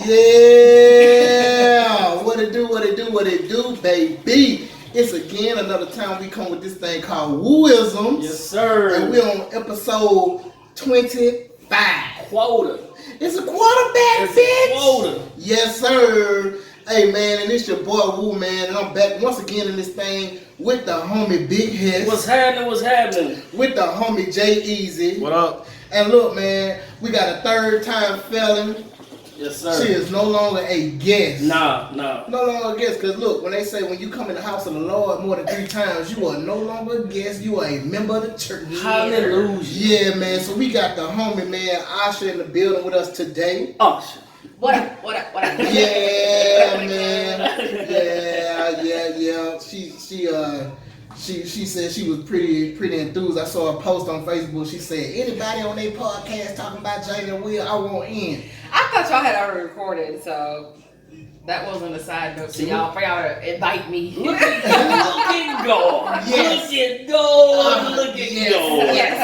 Yeah, what it do, baby? It's again another time we come with this thing called Wooisms. Yes, sir. And we're on episode 25. Quota. It's a quarterback, bitch. Quota. Yes, sir. Hey, man, and it's your boy Woo, man, and I'm back once again in this thing with the homie Big Hess. What's happening? With the homie J Easy. What up? And look, man, we got a third time felon. Yes, sir. She is no longer a guest. Nah. No longer a guest, because look, when they say when you come in the house of the Lord more than 3 times, you are no longer a guest, you are a member of the church. Hallelujah. Yeah, man, so we got the homie, man, Asha in the building with us today. Asha. What up? Yeah, man. Yeah. She said she was pretty enthused. I saw a post on Facebook. She said, anybody on their podcast talking about Jane and Will, I want in. I thought y'all had already recorded, so that wasn't a side note to y'all for y'all to invite me. Look at God. Yes. Look at God. Yes.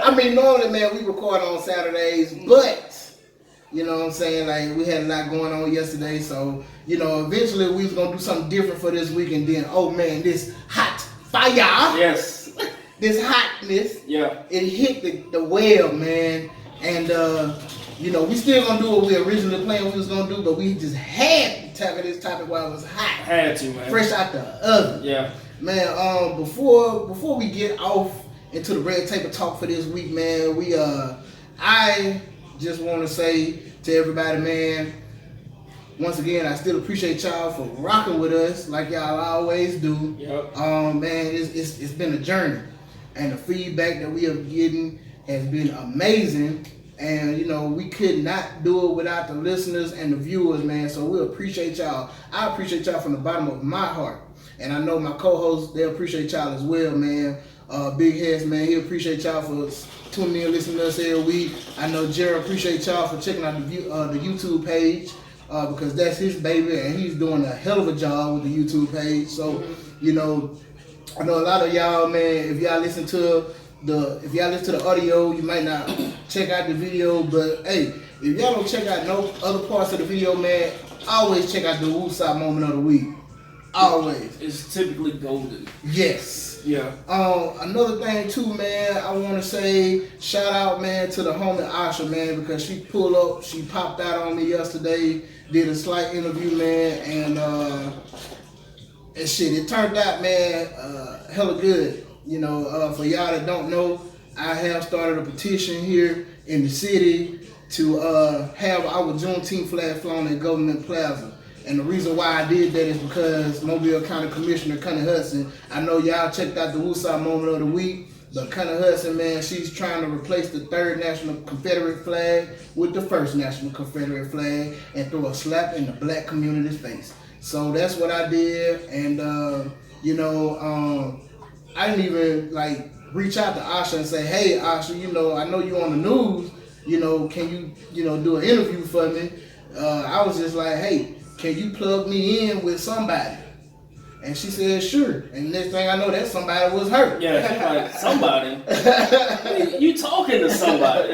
I mean, normally, man, we record on Saturdays, but you know what I'm saying? Like, we had a lot going on yesterday, so, you know, eventually we was going to do something different for this week, and then, oh man, this hot fire. Yes. This hotness. Yeah. It hit the well, man. And, you know, we still going to do what we originally planned we was going to do, but we just had to tackle this topic while it was hot. Had to, man. Fresh out the oven. Yeah. Man, before we get off into the red tape of talk for this week, man, I just want to say to everybody, man, once again, I still appreciate y'all for rocking with us like y'all always do. Yep. Man, it's been a journey, and the feedback that we are getting has been amazing. And you know, we could not do it without the listeners and the viewers, man. So we appreciate y'all. I appreciate y'all from the bottom of my heart, and I know my co-hosts, they appreciate y'all as well, man. Big Heads, man, he appreciate y'all for tuning in and listening to us every week. I know Jared appreciate y'all for checking out the YouTube page because that's his baby, and he's doing a hell of a job with the YouTube page. So, you know, I know a lot of y'all, man, if y'all listen to the audio, you might not check out the video, but hey, if y'all don't check out no other parts of the video, man, always check out the Woosop moment of the week. Always. It's typically golden. Yes. Yeah. Another thing too, man, I want to say shout out, man, to the homie Asha, man, because she popped out on me yesterday, did a slight interview, man, and shit, it turned out, man, hella good. You know, for y'all that don't know, I have started a petition here in the city to have our Juneteenth flag flown at Government Plaza. And the reason why I did that is because Mobile County Commissioner Connie Hudson, I know y'all checked out the Woosop moment of the week, but Connie Hudson, man, she's trying to replace the 3rd National Confederate flag with the 1st National Confederate flag and throw a slap in the black community's face. So that's what I did, and you know, I didn't even like reach out to Asha and say, hey Asha, you know, I know you on the news, you know, can you know, do an interview for me? I was just like, hey, can you plug me in with somebody? And she said, sure. And next thing I know, that somebody was her. Yeah, she's like, somebody? You talking to somebody.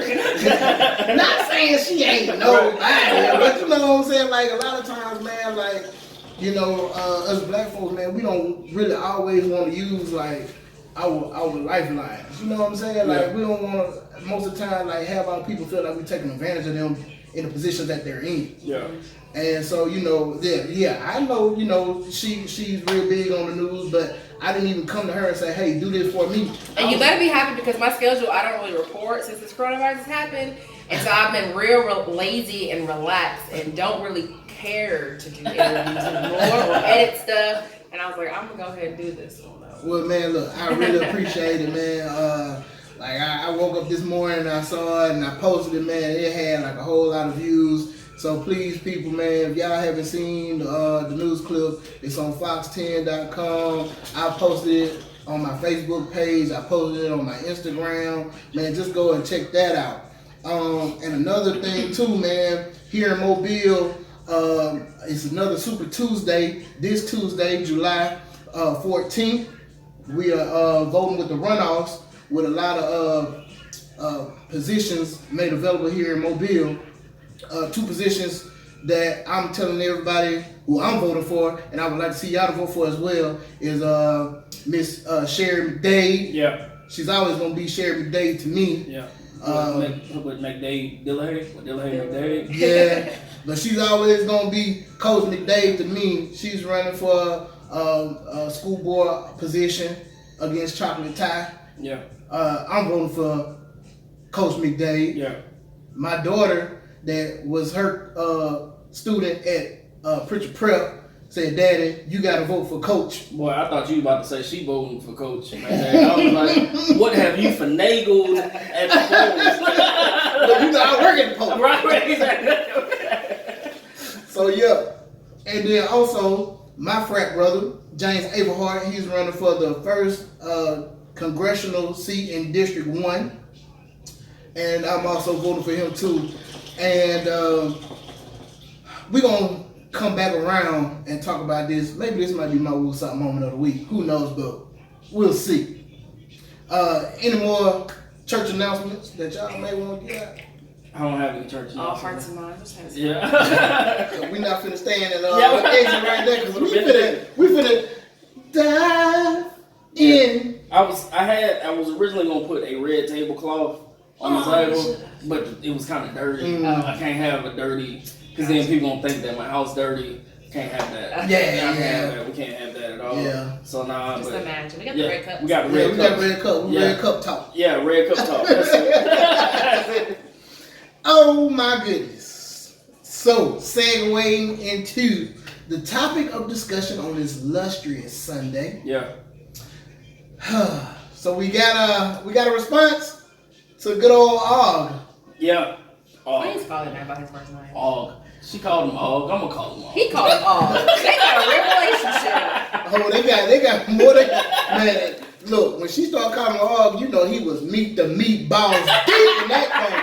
Not saying she ain't nobody, but you know what I'm saying? Like, a lot of times, man, like, you know, us black folks, man, we don't really always want to use, like, our lifelines. You know what I'm saying? Like, we don't want to, most of the time, like, have our people feel like we're taking advantage of them in the position that they're in. Yeah. And so, you know, yeah, I know, you know, she's real big on the news, but I didn't even come to her and say, hey, do this for me. And you better be happy because my schedule, I don't really report since this coronavirus has happened. And so I've been real lazy and relaxed and don't really care to do interviews anymore or edit stuff. And I was like, I'm going to go ahead and do this one, though. Well, man, look, I really appreciate it, man. Like, I woke up this morning and I saw it and I posted it, man. It had like a whole lot of views. So please, people, man, if y'all haven't seen the news clip, it's on fox10.com. I posted it on my Facebook page. I posted it on my Instagram. Man, just go and check that out. And another thing, too, man, here in Mobile, it's another Super Tuesday. This Tuesday, July 14th, we are voting with the runoffs with a lot of positions made available here in Mobile. two positions that I'm telling everybody who I'm voting for, and I would like to see y'all to vote for as well, is Miss Sherry McDade. Yeah. She's always gonna be Sherry McDade to me. Yeah. With McDade, Dillahay McDade. Yeah, but she's always gonna be Coach McDade to me. She's running for a school board position against Chocolate Tie. Yeah. I'm voting for Coach McDade. Yeah. My daughter, that was her student at Pritchard Prep, said, "Daddy, you gotta vote for Coach." Boy, I thought you were about to say she voting for Coach. I was like, what have you finagled at the polls? But you know, I work at the poll. Right, exactly. So yeah, and then also my frat brother James Averhart, he's running for the first congressional seat in District 1, and I'm also voting for him too. And we're gonna come back around and talk about this. Maybe this might be my Woosop moment of the week. Who knows, but we'll see. Any more church announcements that y'all may want to get out? I don't have any church All announcements. hearts and minds. Yeah. We're not finna stand in Yeah. location right there because we finna dive in. I was originally gonna put a red tablecloth on the table, but it was kind of dirty. I can't have a dirty, because then people gonna think that my house dirty. Can't have that. Yeah. Have that. We can't have that at all. Yeah. So nah. Just but, imagine. We got the red cups. We got the Yeah, red we cup. got red cup. Yeah. Red cup talk. Yeah, red cup talk. That's it. Oh my goodness. So, segueing into the topic of discussion on this lustrous Sunday. Yeah. So we got a response to good old Og. Yeah. Please call him that by his first name. Og. She called him Og. I'm gonna call him Og. He called him Og. They got a real relationship. Oh, they got more than man. Look, when she started calling him Og, you know he was meat balls deep in that thing.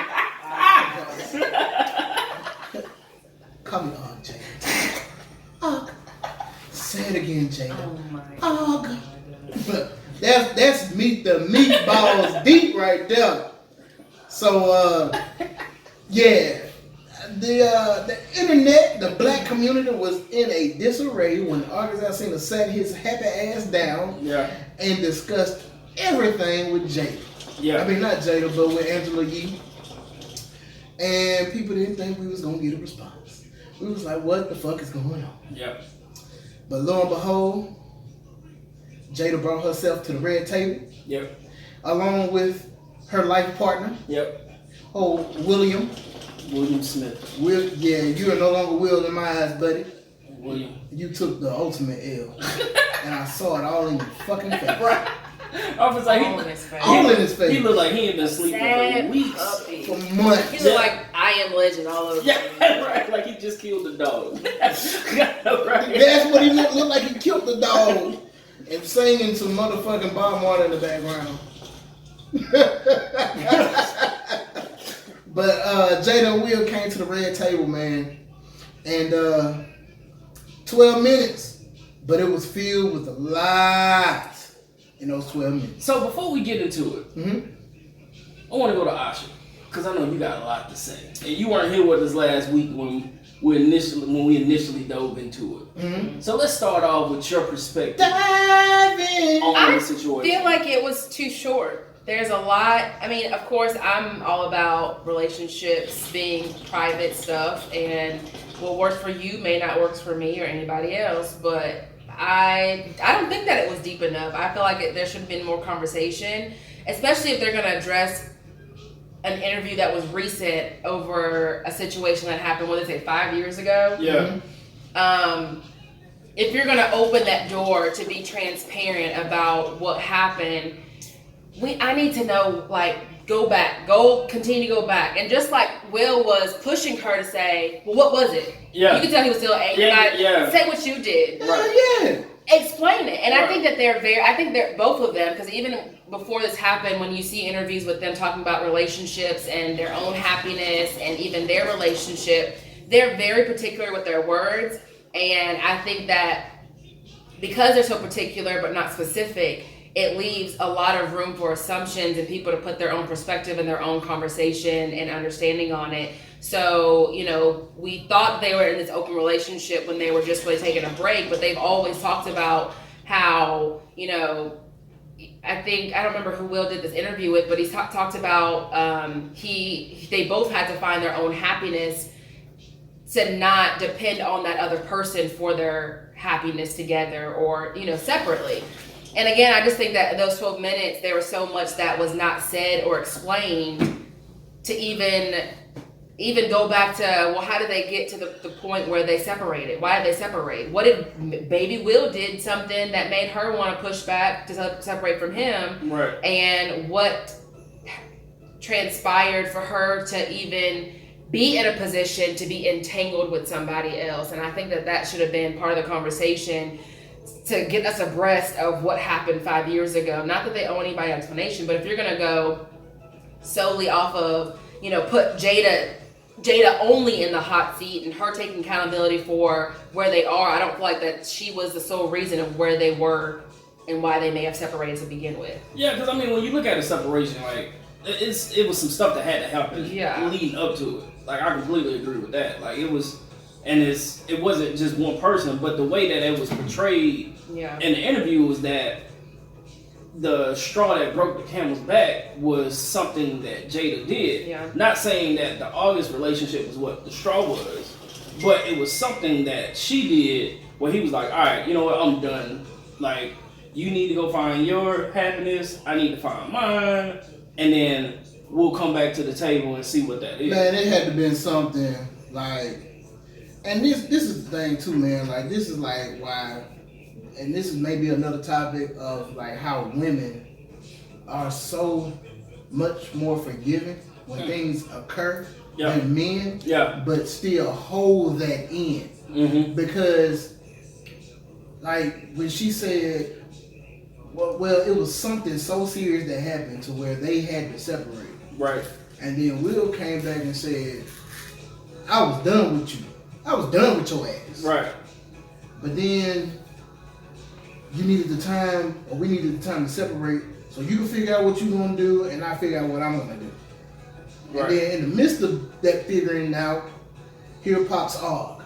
Call me Og, Jada. Og. Say it again, Jada. Oh my Og. God. That's meatballs deep right there. So yeah. The internet, the black community was in a disarray when August Alsina sat his happy ass down and discussed everything with Jada. Yeah. I mean, not Jada, but with Angela Yee. And people didn't think we was going to get a response. We was like, what the fuck is going on? Yep. But lo and behold, Jada brought herself to the red table. Yep. Along with her life partner. Yep. Oh, William Smith. Yeah, you are no longer Will in my eyes, buddy. William. You took the ultimate L. And I saw it all in your fucking face. Right. I was like, All in his face. All in his face. He looked like he had been sleeping Sad for weeks. puppy. For months. He looked like I Am Legend all over. Yeah, right. Like he just killed the dog. Right. That's what he looked like. He killed the dog and singing some motherfucking Bob Marley in the background. But Jada and Will came to the red table, man, and 12 minutes, but it was filled with a lot in those 12 minutes. So before we get into it, I want to go to Asha, because I know you got a lot to say, and you weren't here with us last week when we initially dove into it. So let's start off with your perspective Dive in. on the situation. I feel like it was too short. There's a lot. I mean, of course, I'm all about relationships being private stuff, and what works for you may not work for me or anybody else. But I don't think that it was deep enough. I feel like there should have been more conversation, especially if they're going to address an interview that was recent over a situation that happened, what did they say, 5 years ago? Yeah. If you're going to open that door to be transparent about what happened, I need to know, like, continue to go back. And just like Will was pushing her to say, well, what was it? Yeah. You can tell he was still angry. Say what you did. Yeah. Explain it. And Right. I think that they're both of them, because even before this happened, when you see interviews with them talking about relationships and their own happiness and even their relationship, they're very particular with their words. And I think that because they're so particular but not specific, it leaves a lot of room for assumptions and people to put their own perspective and their own conversation and understanding on it. So, you know, we thought they were in this open relationship when they were just really taking a break, but they've always talked about how, you know, I don't remember who Will did this interview with, but he talked about they both had to find their own happiness to not depend on that other person for their happiness together or, you know, separately. And again, I just think that in those 12 minutes, there was so much that was not said or explained to even go back to, well, how did they get to the point where they separated? Why did they separate? What if baby Will did something that made her want to push back to separate from him? Right. And what transpired for her to even be in a position to be entangled with somebody else? And I think that should have been part of the conversation to get us abreast of what happened 5 years ago. Not that they owe anybody an explanation, but if you're gonna go solely off of, you know, put Jada only in the hot seat and her taking accountability for where they are, I don't feel like that she was the sole reason of where they were and why they may have separated to begin with. Yeah, because I mean, when you look at a separation, like it was some stuff that had to happen leading up to it. Like I completely agree with that. Like it was. And it wasn't just one person, but the way that it was portrayed in the interview was that the straw that broke the camel's back was something that Jada did. Yeah. Not saying that the August relationship was what the straw was, but it was something that she did where he was like, all right, you know what, I'm done. Like, you need to go find your happiness, I need to find mine, and then we'll come back to the table and see what that is. Man, it had to been something like... And this is the thing too, man. Like this is like why, and this is maybe another topic of like how women are so much more forgiving when things occur than men. Yeah. But still hold that in because, like when she said, well, it was something so serious that happened to where they had to separate. Right. And then Will came back and said, "I was done with you. I was done with your ass." Right. But then you needed the time, or we needed the time to separate so you can figure out what you're going to do and I figure out what I'm going to do. Right. And then in the midst of that figuring out, here pops Og.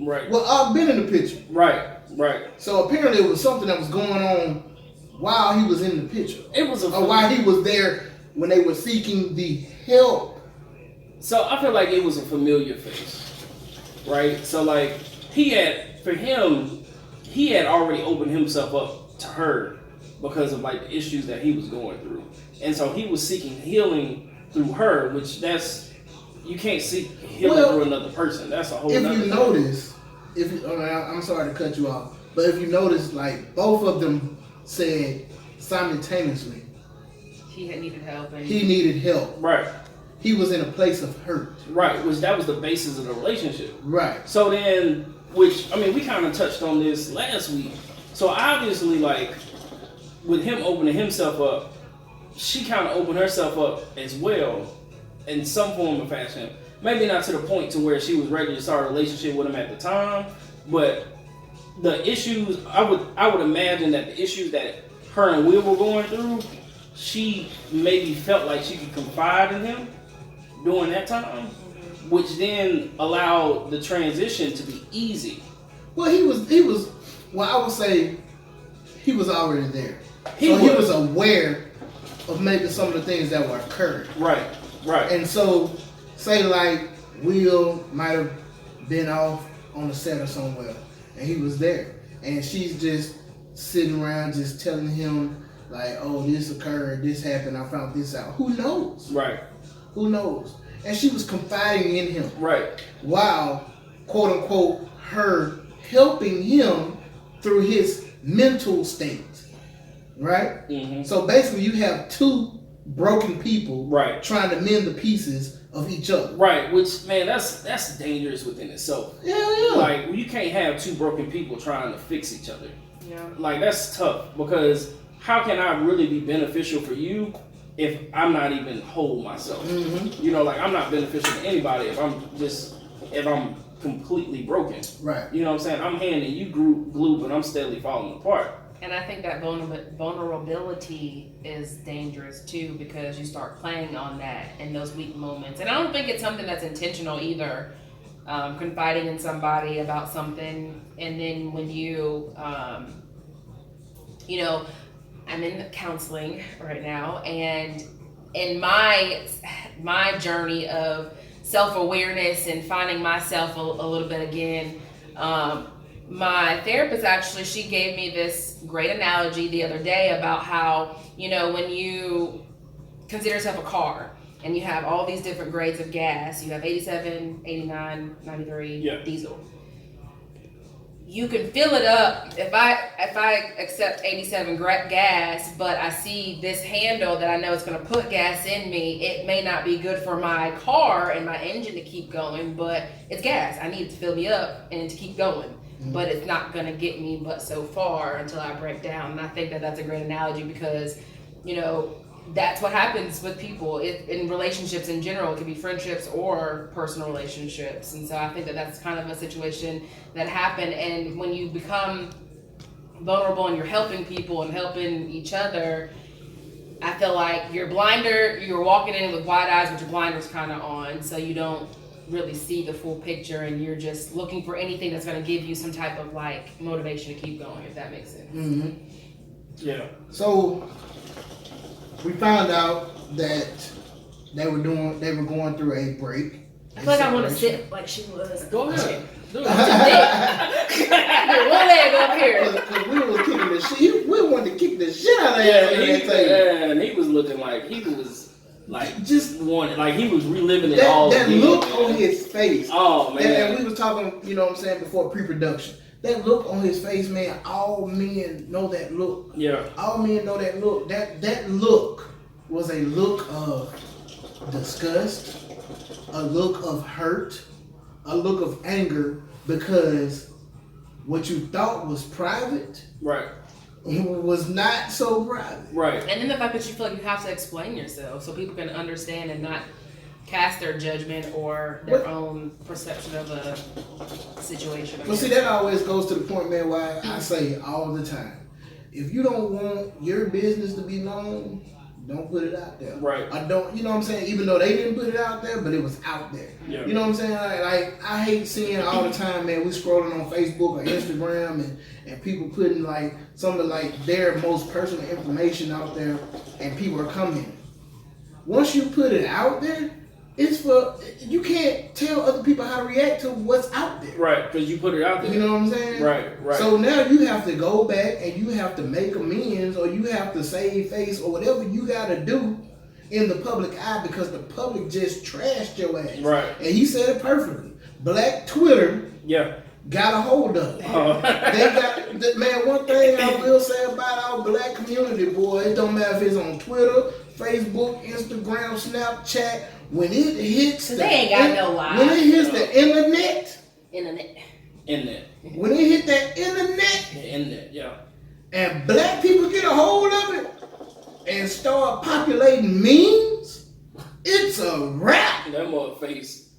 Right. Well, Og been in the picture. Right. So apparently it was something that was going on while he was in the picture. It was or while he was there when they were seeking the help. So I feel like it was a familiar face. Right? So like he had already opened himself up to her because of like the issues that he was going through. And so he was seeking healing through her, which you can't seek healing through another person. That's a whole If nother you notice, I'm sorry to cut you off, but if you notice, like both of them said simultaneously he needed help. He needed help. Right. He was in a place of hurt. Right, that was the basis of the relationship. Right. So then, we kind of touched on this last week. So obviously, like, with him opening himself up, she kind of opened herself up as well in some form or fashion. Maybe not to the point to where she was ready to start a relationship with him at the time, but the issues, I would imagine that the issues that her and Will were going through, she maybe felt like she could confide in him during that time, which then allowed the transition to be easy. Well, I would say he was already there. He was aware of maybe some of the things that were occurring. Right. And so, say like Will might have been off on the set or somewhere, and he was there, and she's just sitting around just telling him like, oh, this occurred, this happened, I found this out. Who knows? Right. Who knows? And she was confiding in him. Right. While, quote unquote, her helping him through his mental state. Right? Mm-hmm. So basically you have two broken people trying to mend the pieces of each other. Right, which, man, that's dangerous within itself. Yeah. Like, you can't have two broken people trying to fix each other. Yeah. Like, that's tough, because how can I really be beneficial for you if I'm not even whole myself? Mm-hmm. You know, like, I'm not beneficial to anybody if I'm completely broken. Right. You know what I'm saying? I'm handing you glue, but I'm steadily falling apart. And I think that vulnerability is dangerous too, because you start playing on that in those weak moments. And I don't think it's something that's intentional either. Confiding in somebody about something, and then when you, you know, I'm in counseling right now, and in my journey of self-awareness and finding myself a little bit again, my therapist actually, she gave me this great analogy the other day about how, you know, when you consider yourself a car and you have all these different grades of gas, you have 87, 89, 93 diesel. You can fill it up. If I accept 87 gas, but I see this handle that I know is going to put gas in me, it may not be good for my car and my engine to keep going, but it's gas. I need it to fill me up and to keep going. But it's not going to get me but so far until I break down. And I think that that's a great analogy because, you know, that's what happens with people in relationships in general. It could be friendships or personal relationships. And so I think that that's kind of a situation that happened. And when you become vulnerable and you're helping people and helping each other, I feel like you're walking in with wide eyes with your blinders kind of on, so you don't really see the full picture, and you're just looking for anything that's going to give you some type of like motivation to keep going, if that makes sense. Mm-hmm. Yeah. So we found out that they were going through a break. I feel like I want to sit like she was. Go ahead. Do it. One leg up here. Because we were kicking the shit. We wanted to kick the shit out of him. And he was looking like he was like just wanted, like he was reliving it all. That look on his face. Oh man. And we was talking, you know what I'm saying, before pre-production. That look on his face, man, all men know that look. Yeah. All men know that look. That look was a look of disgust, a look of hurt, a look of anger, because what you thought was private, right, was not so private. Right. And then the fact that you feel like you have to explain yourself so people can understand and not cast their judgment or their own perception of a situation. Well, see, that always goes to the point, man, why I say all the time, if you don't want your business to be known, don't put it out there. Right. I don't, you know what I'm saying? Even though they didn't put it out there, but it was out there. Yeah. You know what I'm saying? Like I hate seeing all the time, man, we scrolling on Facebook or Instagram and people putting like some of like their most personal information out there, and people are commenting. Once you put it out there, it's for, you can't tell other people how to react to what's out there. Right, because you put it out there. You know what I'm saying? Right, right. So now you have to go back and you have to make amends, or you have to save face, or whatever you got to do in the public eye, because the public just trashed your ass. Right. And he said it perfectly. Black Twitter got a hold of it. They got, man, one thing I will say about our black community, boy, it don't matter if it's on Twitter, Facebook, Instagram, Snapchat, when it hits they ain't got no lies. When it hits the internet. When it hit that internet. And black people get a hold of it and start populating memes, it's a wrap. That mother face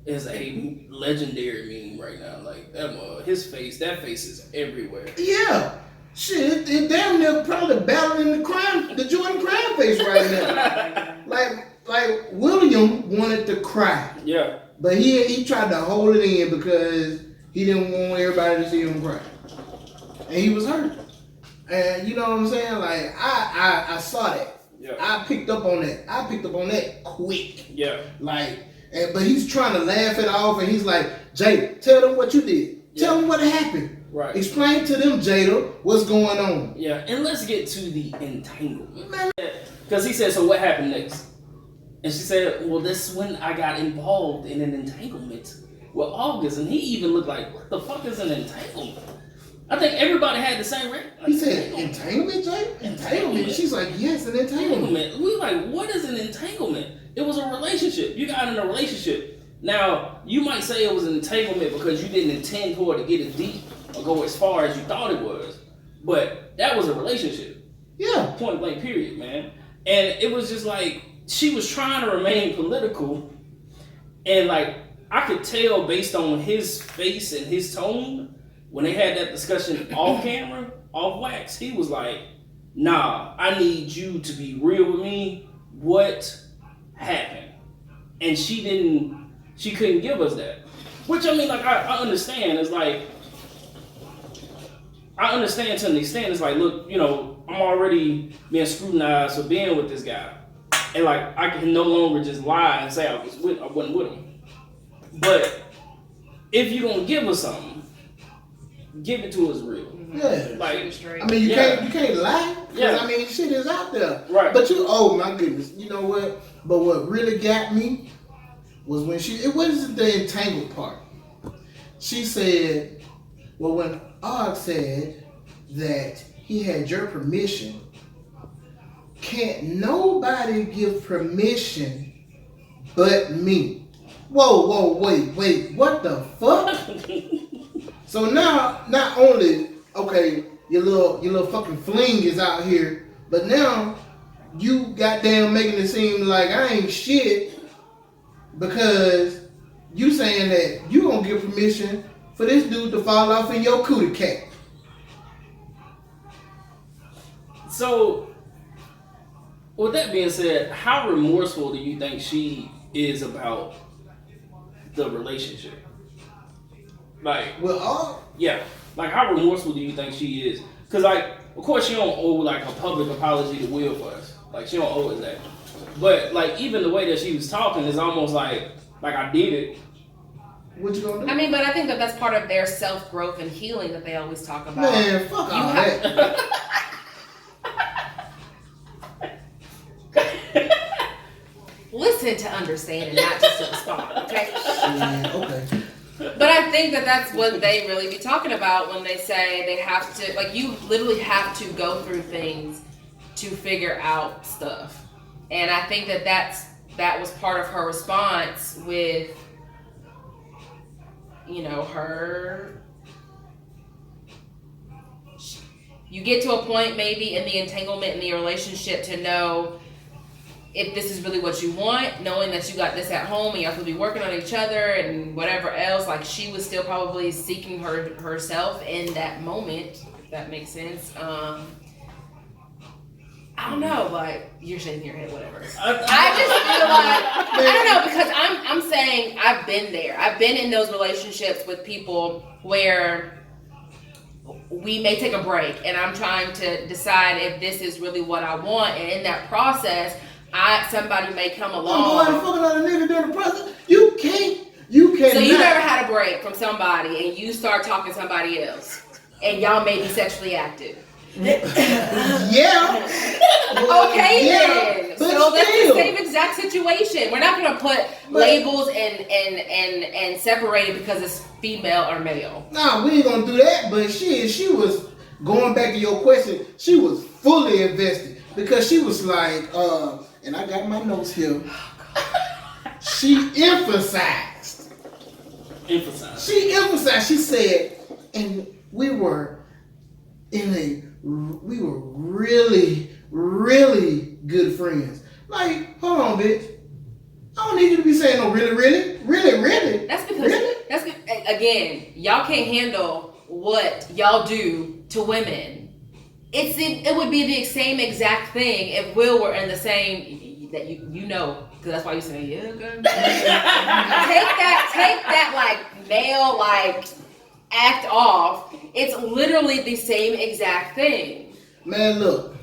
is a legendary meme right now. Like that mother, that face is everywhere. Yeah. Shit, it damn near probably battling the Jordan crime face right now. Like William wanted to cry. Yeah. But he tried to hold it in because he didn't want everybody to see him cry. And he was hurt. And you know what I'm saying? Like I saw that. Yeah. I picked up on that quick. Yeah. Like, but he's trying to laugh it off, and he's like, Jay, tell them what you did. Yeah. Tell them what happened. Right. Explain to them, Jada, what's going on. Yeah, and let's get to the entanglement. Because he said, so what happened next? And she said, well, this is when I got involved in an entanglement with August. And he even looked like, what the fuck is an entanglement? I think everybody had the same reaction. Like, he said, entanglement, Jay? Entanglement? She's like, yes, an entanglement. We like, what is an entanglement? It was a relationship. You got in a relationship. Now, you might say it was an entanglement because you didn't intend for it to get as deep or go as far as you thought it was. But that was a relationship. Yeah. Point blank period, man. And it was just like, she was trying to remain political. And like, I could tell based on his face and his tone, when they had that discussion off camera, off wax. He was like, nah, I need you to be real with me. What happened? And she couldn't give us that. Which, I mean, like, I understand. It's like, I understand to an extent. It's like, look, you know, I'm already being scrutinized for being with this guy. And, like, I can no longer just lie and say I wasn't with him. But if you're going to give us something, give it to us real. Yeah. Like, I mean, you can't lie. Yeah. I mean, shit is out there. Right. But oh my goodness, you know what? But what really got me was when it wasn't the entangled part. She said, well, when Og said that he had your permission, can't nobody give permission but me. Whoa, wait, what the fuck? So now, not only, okay, your little fucking fling is out here, but now you goddamn making it seem like I ain't shit because you saying that you gonna give permission for this dude to fall off in your cootie cat. So, with that being said, how remorseful do you think she is about the relationship? Like, Well, yeah, like how remorseful do you think she is? Because, like, of course she don't owe like a public apology to Will for us. Like, she don't owe us that. But like, even the way that she was talking is almost like I did it. what you gonna do? I mean, but I think that that's part of their self-growth and healing that they always talk about. Man, fuck all that. Listen to understand and not just to respond, okay? Yeah, okay. But I think that that's what they really be talking about when they say they have to, like, you literally have to go through things to figure out stuff. And I think that that was part of her response with, you know, you get to a point maybe in the entanglement in the relationship to know if this is really what you want, knowing that you got this at home and you have to be working on each other and whatever else. Like, she was still probably seeking herself in that moment, if that makes sense. I don't know, like, you're shaking your head, whatever. I just feel like, I don't know, because I'm saying I've been there. I've been in those relationships with people where we may take a break and I'm trying to decide if this is really what I want. And in that process, somebody may come along. I'm fucking on a nigga during the process. You can't. So you never had a break from somebody and you start talking to somebody else and y'all may be sexually active. Yeah. Okay, yeah, then. but So that's still. the same exact situation. We're not gonna put labels and separate it because it's female or male. Nah, we ain't gonna do that. But she was going back to your question. She was fully invested because she was like, and I got my notes here. She emphasized. She said, and we were really, really good friends. Like, hold on, bitch. I don't need you to be saying no really. That's because again, y'all can't handle what y'all do to women. It would be the same exact thing if Will were in the same that you know, because that's why you say yeah. Okay. take that like male like act off. It's literally the same exact thing. Man, look.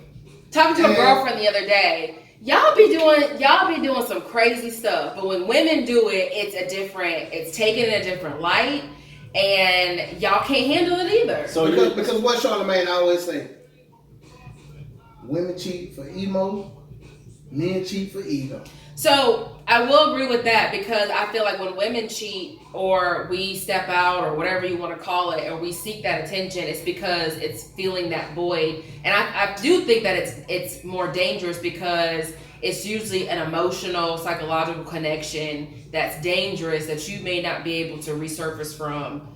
Talking to a girlfriend the other day. Y'all be doing some crazy stuff, but when women do it, it's taken in a different light, and y'all can't handle it either. So because what Charlamagne always say, women cheat for emo, men cheat for ego. So I will agree with that because I feel like when women cheat or we step out or whatever you want to call it, or we seek that attention, it's because it's feeling that void. And I do think that it's more dangerous because it's usually an emotional, psychological connection that's dangerous that you may not be able to resurface from.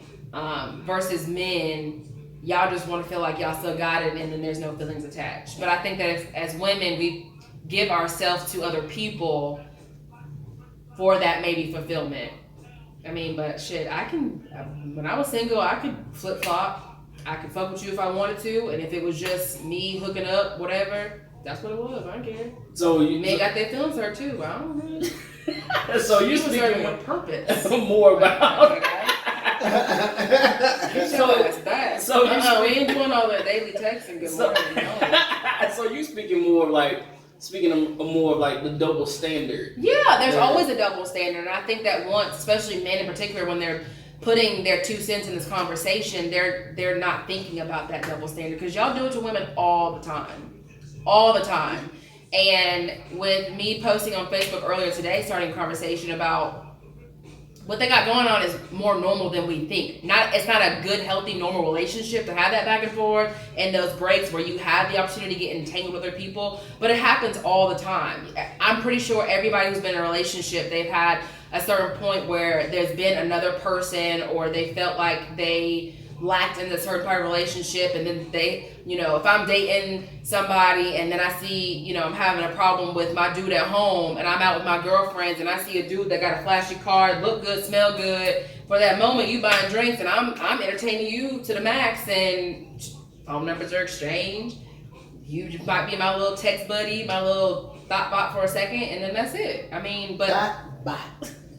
Versus men, y'all just want to feel like y'all still got it and then there's no feelings attached. But I think that as women, we give ourselves to other people for that maybe fulfillment. I mean, but shit, when I was single, I could flip-flop. I could fuck with you if I wanted to, and if it was just me hooking up, whatever, that's what it was. I don't care. So you men got their feelings hurt too. I don't know. So you speaking with purpose. more about. So we ain't doing all that daily texting. Good morning. No. So you speaking more of like the double standard. Yeah, there's always a double standard, and I think that once, especially men in particular, when they're putting their 2 cents in this conversation, they're not thinking about that double standard, because y'all do it to women all the time. And with me posting on Facebook earlier today, starting a conversation about what they got going on is more normal than we think. It's not a good, healthy, normal relationship to have that back and forth and those breaks where you have the opportunity to get entangled with other people, but it happens all the time. I'm pretty sure everybody who's been in a relationship, they've had a certain point where there's been another person, or they felt like they lacked in a certain part of a relationship, and then they, if I'm dating somebody and then I see, I'm having a problem with my dude at home, and I'm out with my girlfriends and I see a dude that got a flashy car, look good, smell good, for that moment you buying drinks and I'm entertaining you to the max, and phone numbers are exchanged. You just might be my little text buddy, my little thought bot for a second, and then that's it. I mean, but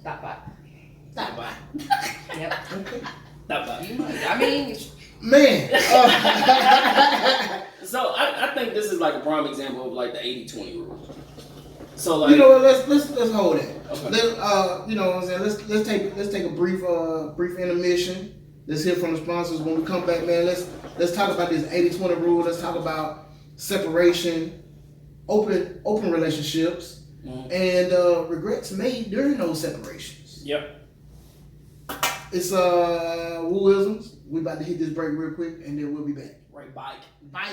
Thought bot. Yep. Okay. I mean, man. So I think this is like a prime example of like the 80-20 rule. So like, let's hold it. Okay. Let's take a brief intermission. Let's hear from the sponsors. When we come back, man, let's talk about this 80-20 rule. Let's talk about separation, open relationships, and regrets made during those separations. Yep. It's Wooisms. We about to hit this break real quick, and then we'll be back. Right, bike. Bye.